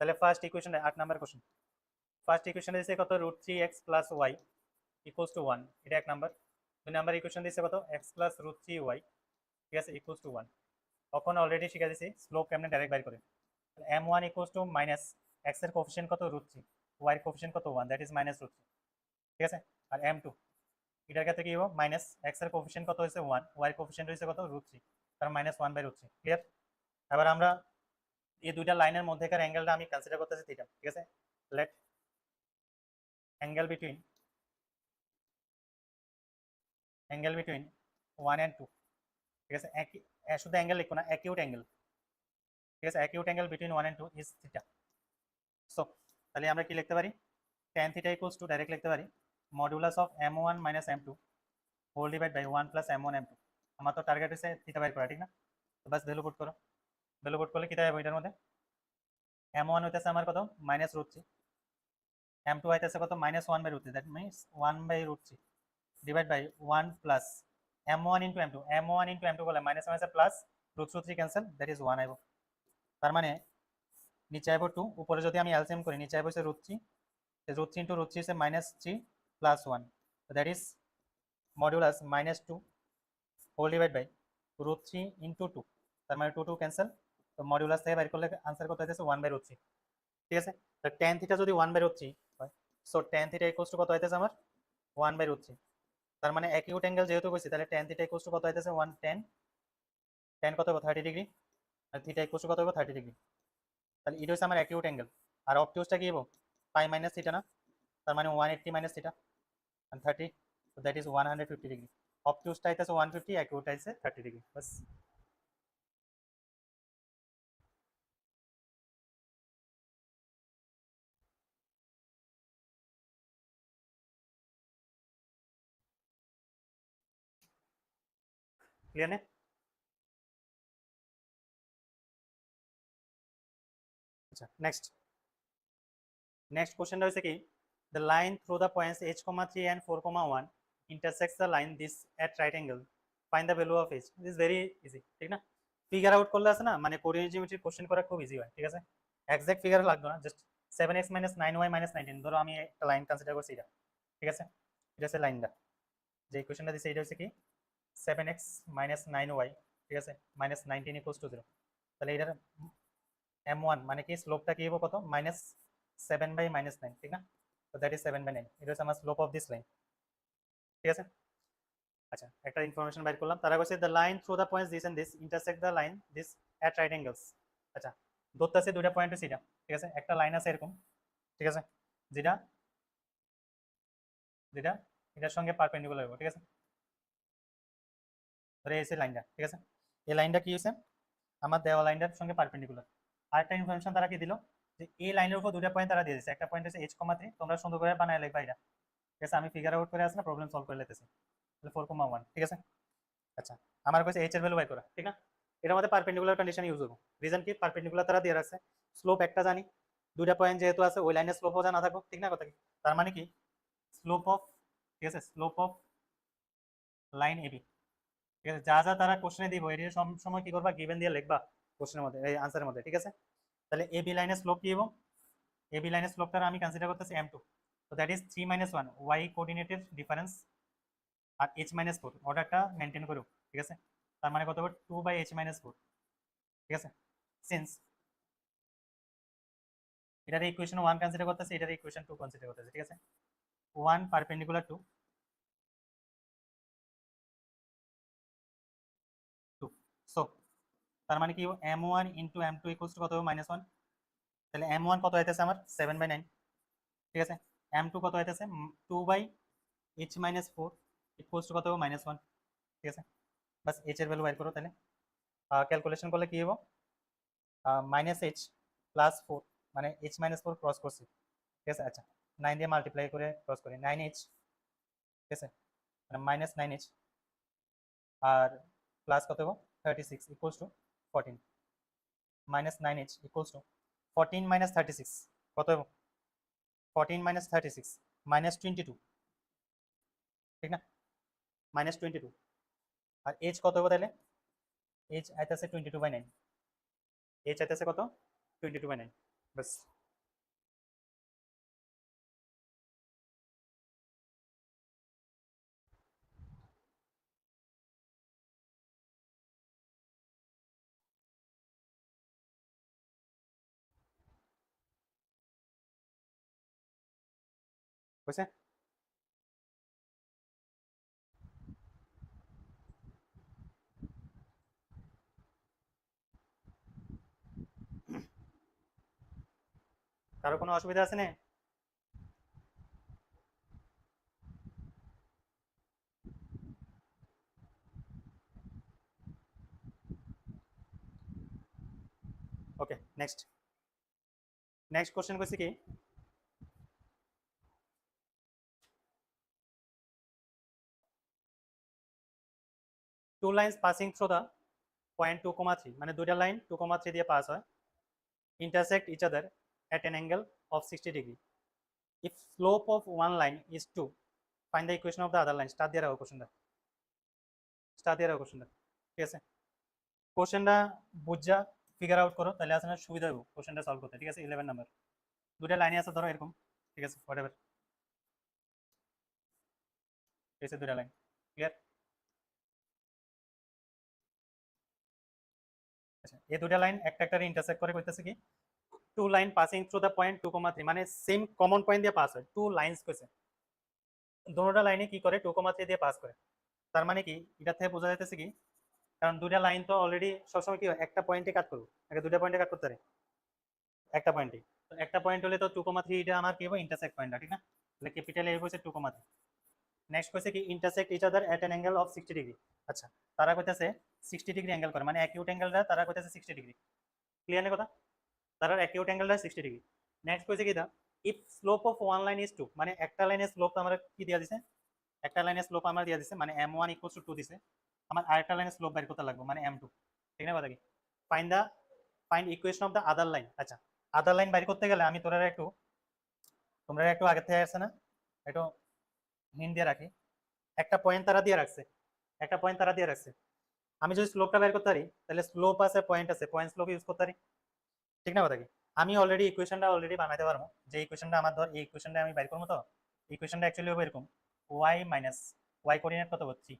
তাহলে first equation 8 number question, first equation দিয়েছে কত √3x + y = 1, এটা এক নাম্বার। দুই নাম্বার ইকুয়েশন দিয়েছে কত x + √3y, ঠিক আছে, = 1। তখন অলরেডি শিখে দিয়েছি স্লোপ কেমনে ডাইরেক্ট বাইর করে। m1 = মাইনাস x এর কোএফিসিয়েন্ট কত √3, y এর কোএফিসিয়েন্ট কত 1, দ্যাট ইজ -√3, ঠিক আছে। আর m2 এটার ক্ষেত্রে কি হবে, মাইনাস x এর কোএফিসিয়েন্ট কত হয়েছে 1, y এর কোএফিসিয়েন্ট হয়েছে কত √3, তার -1/√3, ক্লিয়ার। এবার আমরা এই দুইটা লাইনের মধ্যেকার অ্যাঙ্গেলটা আমি কনসিডার করতেছি থিটা, ঠিক আছে। লেট অ্যাঙ্গেল বিটুইন 1 and 2, ঠিক আছে, একই শুধু অ্যাঙ্গেল লিখবো না, অ্যাকিউট অ্যাঙ্গেল, ঠিক আছে, acute angle between 1 and 2 is theta. So তাহলে আমরা কি লিখতে পারি, tan theta equals to direct লিখতে পারি modulus of m1 - m2 whole divide by 1 + m1 m2। আমার তো টার্গেট হচ্ছে থিটা বাইর করা, ঠিক না। তো বাস ভ্যালু পুট করো, ভ্যালু পুট করলে কি দেয় এটার মধ্যে, m1 হইতেছে আমার কত -√3, m2 হইতেছে কত -1/√3, that means 1/√3 divide by 1 plus m1 * m2, m1 * m2 করলে minus minus plus √3 cancel, that is 1 আইব। তার মানে নিচে আইব 2, উপরে যদি আমি এলসিএম করি নিচে আইব হচ্ছে √3, √3 * √3 is -3 + 1, so that is modulus -2 whole divided by √3 * 2, তার মানে 2 ক্যান্সেল, তো মডুলাস থেকে বের করলে आंसर কত হইতেছে 1/√3, ঠিক আছে। তো tan থিটা যদি 1/√3 হয়, so tan theta equals to কত হইতেছে আমার 1/√3, তার মানে অ্যাকিউট অ্যাঙ্গেল যেহেতু কইছি তাহলে tan থিটা ইকুয়ালস টু কত হইতেছে 1 tan কত হবে 30 ডিগ্রি, আর থিটা ইকুয়ালস টু কত হবে 30 ডিগ্রি। তাহলে এটা হচ্ছে আমার অ্যাকিউট অ্যাঙ্গেল, আর অবটিউসটা কি হবে পাই মাইনাস থিটা না, তার মানে 180 minus theta and 30, so that is 150 degree. অবটিউসটা হইতেছে 150, অ্যাকিউটটা হইছে 30 ডিগ্রি, বাস। ক্লিয়ার নে? আচ্ছা নেক্সট কোশ্চেনটা হচ্ছে কি, the line through the points h, 3 and 4, 1 intersects the line this at right angle, find the value of h, this is very easy, ঠিক না। ফিগার আউট করলে আছে না, মানে কোঅর্ডিনেট জিওমেট্রি কোশ্চেন করা খুব ইজি হয়, ঠিক আছে। এক্সাক্ট ফিগার লাগবে না, জাস্ট 7x - 9y - 19, ধরো আমি একটা লাইন কনসিডার করছি এটা, ঠিক আছে, এটা হচ্ছে লাইনটা, যে ইকুয়েশনটা দিছে এটা হচ্ছে কি 7x - 9y, ঠিক আছে, -19 = 0। তাহলে এটার m1 মানে কি স্লোপটা কি হবে কত -7/-9, ঠিক না। তো দ্যাট ইজ 7/9, এটা হচ্ছে আমার স্লোপ অফ দিস লাইন, ঠিক আছে। আচ্ছা একটা ইনফরমেশন বাইর করলাম, তারা কইছে the line through the points this and this intersect the line this at right angles. আচ্ছা ধরতেছে দুইটা পয়েন্ট হচ্ছে এটা, ঠিক আছে, একটা লাইন আছে এরকম, ঠিক আছে, যেটা যেটা এটার সঙ্গে পারপেন্ডিকুলার হবে, ঠিক আছে, ধরে এসে লাইনটা, ঠিক আছে, এই লাইনটা কি হয়েছে আমার দেওয়া লাইনটার সঙ্গে পারপেন্ডিকুলার। আরেকটা ইনফরমেশন তারা কি দিল, যে এই লাইনের উপর দুটো পয়েন্ট তারা দিয়ে দিয়েছে, একটা পয়েন্ট হচ্ছে h, 3, তোমরা সুন্দর করে বানায় লিখবা এটা, ঠিক আছে, আমি ফিগার আউট করে আসলে প্রবলেম সলভ করে লেতেছি, তাহলে 4,1, ঠিক আছে। আচ্ছা আমার কাছে h এর ভ্যালু বাই করা, ঠিক না, এর মধ্যে পারপেন্ডিকুলার কন্ডিশন ইউজ হবে, রিজন কি পারপেন্ডিকুলার তারা দিয়ে রাখছে, স্লোপ একটা জানি, দুইটা পয়েন্ট যেহেতু আছে ওই লাইনের স্লোপও জানা থাকো, ঠিক না কথা কি, তার মানে কি স্লোপ অফ, ঠিক আছে, স্লোপ অফ লাইন এবি, ঠিক আছে, যা যা তারা কোশ্চেনে দিব এর সময় কি করবা গিভেন দিয়ে লিখবা কোশ্চেনের মধ্যে, এই আনসারের মধ্যে, ঠিক আছে। তাহলে এবি লাইনের স্লোপ কি এবং এবি লাইনের স্লোপটা আমি কনসিডার করতেছি m2, তো দ্যাট ইজ 3 - 1 y কোঅর্ডিনেটের ডিফারেন্স আর h-4 অর্ডারটা মেনটেন করো, ঠিক আছে, তার মানে কত হবে 2/h-4, ঠিক আছে। সিন্স এটার ইকুয়েশন 1 কনসিডার করতেছি, এটার ইকুয়েশন 2 কনসিডার করতেছি, ঠিক আছে, 1 পারপেন্ডিকুলার 2 2, সো তার মানে কি m1 * m2 = কত হবে -1, তাহলে m1 কত হইতেছে আমার 7/9, ঠিক আছে, m2 কত হইতেছে 2/h-4 কত হবে -1, ঠিক আছে, বাস h এর ভ্যালু বাইর করো, তাহলে ক্যালকুলেশন করলে কি হবে -h+4 মানে h-4 ক্রস করছি, ঠিক আছে। আচ্ছা 9 দিয়ে মাল্টিপ্লাই করে ক্রস করি 9h, ঠিক আছে, মানে -9h আর প্লাস কত হবে 36 = 14, -9h = 14 - 36 কত হবে 14 - 36 -22, ঠিক না, -22, আর h কত হবে তাহলে h আইতাছে 22/9, h আইতাছে কত 22/9, বাস। বুঝছে? কারো কোনো অসুবিধা আছে না? ওকে, নেক্সট নেক্সট কোশ্চেন করছি কি, two lines passing through the point 2,3, মানে দুইটা লাইন 2,3 দিয়ে পাস হয়, intersect each other at an angle of 60 degree. If slope of one line is 2, find the equation of the other line. Star দিয়ে রাখো কোশ্চেনটা, star দিয়ে রাখো কোশ্চেনটা, ঠিক আছে? কোশ্চেনটা বুঝা ফিগার আউট করো, তাহলে আসলে সুবিধা হবে কোশ্চেনটা সলভ করতে, ঠিক আছে? 11 নাম্বার, দুটা লাইনে আছে ধরো এরকম, ঠিক আছে? হোয়াটএভার, ঠিক আছে? দুটা লাইন, ক্লিয়ার? আচ্ছা, এই দুটা লাইন একটা একটা ইন্টারসেক্ট করে কইতেছে কি, two line passing through the point 2,3, মানে সেম কমন পয়েন্ট দিয়ে পাস হয়, টু লাইনস কইছে, দুটোটা লাইনে কি করে 2,3 দিয়ে পাস করে। তার মানে কি এটা থেকে বোঝা যাইতেছে কি, কারণ দুটা লাইন তো অলরেডি সবসময় কি হয়, একটা পয়েন্টে কাট করবো, আগে দুটা পয়েন্টে কাট করতে পারে, একটা পয়েন্টে, তো একটা পয়েন্ট হলে তো 2,3 এটা আমার কি হবে, ইন্টারসেক্ট পয়েন্ট, ঠিক না? তাহলে ক্যাপিটাল এ হচ্ছে 2,3। নেক্সট কইছে কি, intersect each other at an angle of 60 degree. আচ্ছা, তারা কইতাছে 60 ডিগ্রি অ্যাঙ্গেল করে, মানে অ্যাকিউট অ্যাঙ্গেলটা তারা কইতাছে 60 ডিগ্রি, ক্লিয়ার না কথা? তারা অ্যাকিউট অ্যাঙ্গেলটা 60 ডিগ্রি। নেক্সট কইছে কি, the if slope of one line is 2, মানে একটা লাইনের স্লোপ আমরা কি দিয়া দিছে, একটা লাইনের স্লোপ আমরা দিয়া দিছে, মানে m1 = 2 দিছে, আমার আরেকটা লাইনের স্লোপ বের করতে লাগবে, মানে m2, ঠিক না কথা কি? Find equation of the other line. আচ্ছা, আদার লাইন বাইর করতে গেলে আমি তোমরা একটু আগে থেকে আসছে না, একটু হিন্ট দিয়ে রাখি, একটা পয়েন্ট তারা দিয়ে রাখছে, একটা পয়েন্ট তারা দিয়ে রাখছে, আমি যদি স্লোপটা বের করতে পারি, তাহলে স্লোপ আছে, পয়েন্ট আছে, পয়েন্ট স্লোপ ইউজ করতে পারি, ঠিক না কথা কি? আমি অলরেডি ইকুয়েশনটা অলরেডি বানাইতে পারবো, যে ইকুয়েশনটা আমার ধর এই ইকুয়েশনটা আমি বাইর করবো, তো ইকুয়েশনটা অ্যাকচুয়ালি হবে এরকম, y মাইনাস y কোঅর্ডিনেট কত হবে 3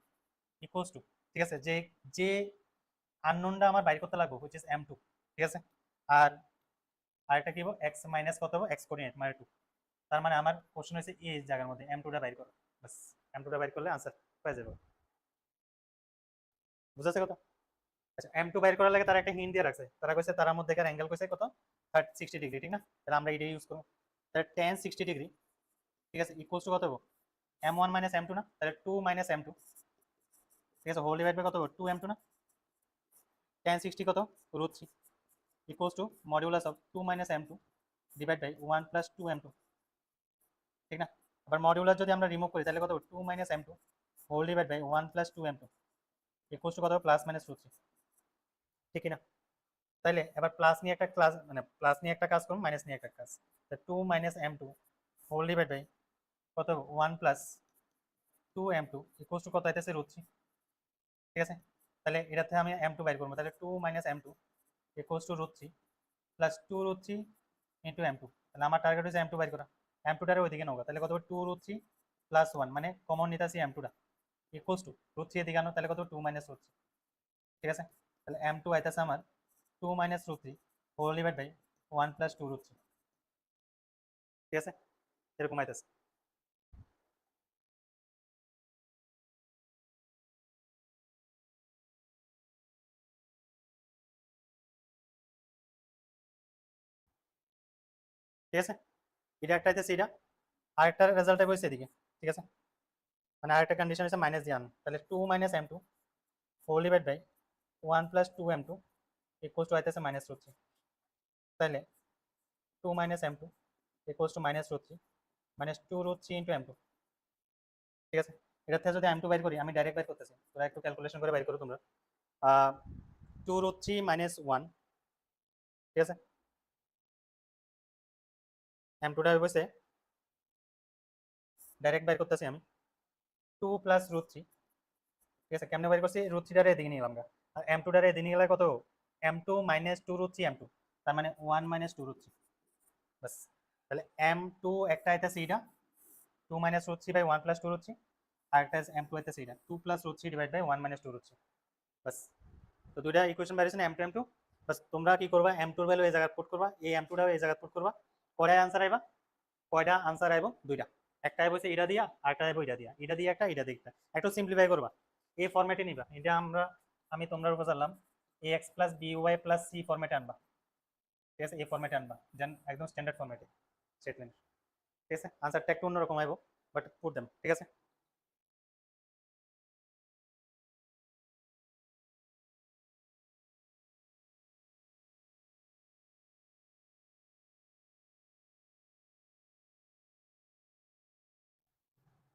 ইকুয়ালস টু, ঠিক আছে, যে যে আননোনটা আমার বাইর করতে লাগবে হুইচ ইজ m2, ঠিক আছে? আর আরেকটা কি হবে, x মাইনাস কত হবে, x কোঅর্ডিনেট মানে 2। তার মানে আমার কোশ্চেন হচ্ছে এই জায়গার মধ্যে m2টা বাইর করো, বাস, m2টা বাইর করলে আনসার পেয়ে যাবে, বুঝাচ্ছে কথা? আচ্ছা, m2 বাইর করার লাগে তারা একটা হিন্ট দিয়ে রাখছে, তারা কইছে তার মধ্যেকার অ্যাঙ্গেল কইছে কত, 60 ডিগ্রি, ঠিক না? তাহলে আমরা এটাই ইউজ করব, তাহলে tan 60 ডিগ্রি, ঠিক আছে, ইকুয়ালস টু কত হবে, m1 মাইনাস m2 না, তাহলে 2 মাইনাস m2, ঠিক আছে, হোল ডিভাইড বাই কত হবে, 2m2 না, tan 60 কত, √3 equals to modulus of 2 minus m2 divide by 1 plus 2m2, ঠিক না? আবার মডিউলাস যদি আমরা রিমুভ করি তাহলে কত হবে, 2 minus m2 whole divide by 1 plus 2m2 equals to কত হবে, প্লাস মাইনাস √3, ঠিক না? তাইলে এবার প্লাস নিয়ে একটা ক্লাস, মানে প্লাস নিয়ে একটা কাজ করুন, মাইনাস নিয়ে একটা কাজ, 2 minus m2 whole divide by কত, 1 প্লাস 2m2 ইকুয়ালস টু কত আইতেছে, √3, ঠিক আছে? তাহলে এটাতে আমি m2 বাইর করবো, তাহলে 2 minus m2 equals two √3 plus 2 √3 into m2, তাহলে আমার টার্গেট হচ্ছে m2 বাইর করা, m2টারে ওইদিকে নেবো, তাহলে কত হবে, 2 √3 প্লাস 1, মানে কমন নিতেছি m2টা ইকুয়ালস টু √3 এদিকে আনো, তাহলে কত, 2 মাইনাস √3, ঠিক আছে? তাহলে m2 আইতেছে আমার 2 minus √3 whole divide by 1 plus 2 √3, ঠিক আছে? এরকম আইতেছে, ঠিক আছে? এটা একটা আইতেছে, এটা আরেকটা রেজাল্ট হয়েছে এদিকে, ঠিক আছে? মানে আরেকটা কন্ডিশন হচ্ছে মাইনাস দিয়ে আনো, তাহলে 2 minus m2 whole divide by 1 plus 2m2 equals to আইতেছে মাইনাস √3, তাহলে 2 minus m2 equals to minus √3 minus 2 √3 into m2, ঠিক আছে? এটার থেকে যদি m2 বাইর করি, আমি ডাইরেক্ট বাইর করতেছি, তোরা একটু ক্যালকুলেশন করে বাইর করো তোমরা, 2 √3 মাইনাস 1, ঠিক আছে, m2টা হয়েছে, ডাইরেক্ট বাইর করতেছি আমি 2 প্লাস √3, ঠিক আছে? কেমনে বাইর করছি, √3টারে এদিকে নিলাম গা, আর m2টারে এদিকে নিয়ে গেলে কত, m2 মাইনাস 2 √3 m2, তার মানে 1 মাইনাস 2 √3, বাস তাহলে m2 একটা আইতাছে এটা 2 minus root 3 by 1 plus 2 root 3 আর একটা m2 আইতাছে এটা 2 plus root 3 divided by 1 minus 2 root 3 বাস তো দুইটা ইকুয়েশন বাইরে আছে m2 m2 বাস তোমরা কি করবা m2 এর ভ্যালু এই জায়গায় পুট করবা এই m2 টাও এই জায়গায় পুট করবা কয়টা आंसर আইবা কয়টা आंसर আইবো দুইটা একটা আইবো এটা দিয়া আরেকটা আইবো এটা দিয়া এটা দিয়ে একটা এটা দিয়ে একটা একটু সিম্পলিফাই করবা এই ফরম্যাটে নিবা এটা আমি তোমরা উপর চালাম ax plus by plus c ফরম্যাটে আনবা ঠিক আছে এই ফরম্যাটে আনবা দেন একদম স্ট্যান্ডার্ড ফরম্যাটে স্টেটমেন্ট ঠিক আছে आंसरটা একটু অন্যরকম আইবো বাট পুট দেম ঠিক আছে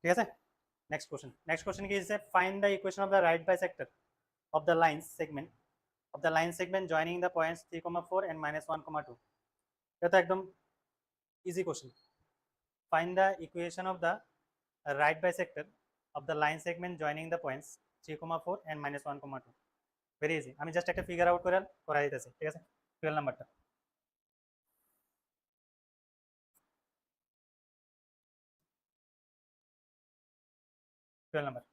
ঠিক আছে next question কি আছে find the equation of the right bisector of the line segment joining the points 3, 4 and -1, 2 এটা তো একদম easy question find the equation of the right bisector of the line segment joining the points 3, 4 and -1, 2 very easy আমি just একটা figure out করা দিতেছি ঠিক আছে 12 নাম্বারটা নাম্বার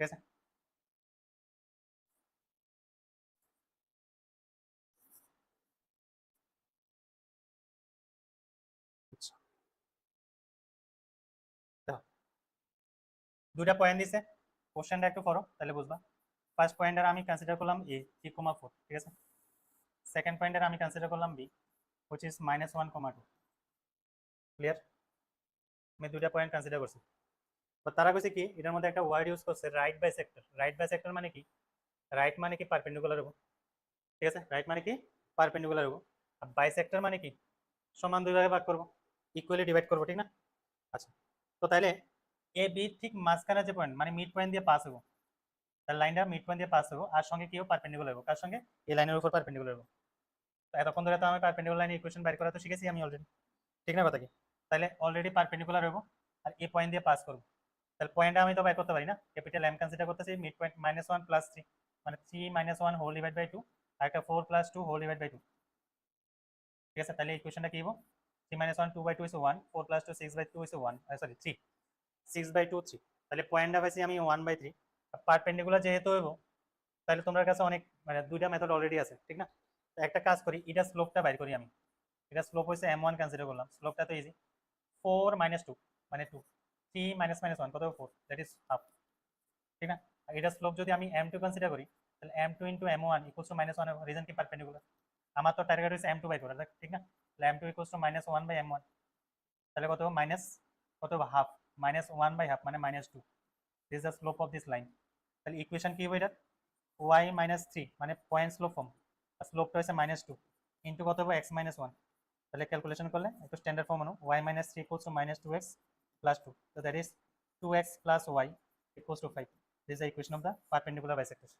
ঠিক আছে দুটা পয়েন্ট দিছে কোশ্চেনটা একটু পড়ো তাহলে বুঝবা ফার্স্ট পয়েন্টের আমি কনসিডার করলাম a 3, 4 ঠিক আছে সেকেন্ড পয়েন্টের আমি কনসিডার করলাম b which is -1, 2 ক্লিয়ার আমি দুটা পয়েন্ট কনসিডার করছি তো তারা কইছে কি এটার মধ্যে একটা ওয়ার্ড ইউজ করছে রাইট বাইসেক্টর মানে কি রাইট মানে কি পারপেন্ডিকুলার হবো ঠিক আছে রাইট মানে কি পারপেন্ডিকুলার হবো আর বাইসেক্টর মানে কি সমান দুই ভাগে ভাগ করব ইকুয়ালি ডিভাইড করব ঠিক না আচ্ছা তো তাইলে এ বি ঠিক মাঝখানে যে পয়েন্ট মানে মিড পয়েন্ট দিয়ে পাস হবো তার লাইনটা মিড পয়েন্ট দিয়ে পাস হবো আর সঙ্গে কিও পারপেন্ডিকুলার হবো কার সঙ্গে এই লাইনের উপর পারপেন্ডিকুলার হবো তো এতক্ষণ ধরে তো আমি পারপেন্ডিকুলার লাইন ইকুয়েশন বাইর করা তো শিখেছি আমি অলরেডি ঠিক না কথা কি তাহলে অলরেডি পারপেন্ডিকুলার হবো আর এই পয়েন্ট দিয়ে পাস করবো তাহলে পয়েন্টটা আমি তো বাইর করতে পারি না ক্যাপিটাল এম কনসিডার করতেছি মিড পয়েন্ট -1 + 3 মানে 3 - 1 হোল ডিভাইড বাই 2 আর একটা 4 + 2 হোল ডিভাইড বাই 2 ঠিক আছে তাহলে ইকুয়েশনটা কি হবে 3 - 1 2/2 is 1 4 + 2 6/2 is 1 সরি 3 6/2 3 তাহলে পয়েন্টটা পাইছি আমি 1/3 পারপেন্ডিকুলার যেহেতু হইব তাহলে তোমার কাছে অনেক মানে দুইটা মেথড অলরেডি আছে ঠিক না তো একটা কাজ করি এটা স্লোপটা বাইর করি আমি এটা স্লোপ হইছে m1 কনসিডার করলাম স্লোপটা তো ইজি 4 - 2 মানে 2 3 - -1 কত 4 দ্যাট ইজ হাফ ঠিক না আর এটা স্লোপ যদি আমি m2 কনসিডার করি তাহলে m2 * m1 = -1 রিজন কি পারপেন্ডিকুলার আমার তো টার্গেট হইছে m2 বাই করা ঠিক না তাহলে m2 = -1/m1 তাহলে কত মাইনাস কত হাফ -1/2 মানে -2 this is the slope of this line তাহলে ইকুয়েশন কি হবে এটা y - 3 মানে পয়েন্ট স্লোপ ফর্ম আর স্লোপটা হইছে -2 ইনটু কত হবে x - 1 তাহলে ক্যালকুলেশন করলে একটু স্ট্যান্ডার্ড ফর্ম আনো y - 3 = -2x + 2 so that is 2x + y = 5 this is the equation of the perpendicular bisector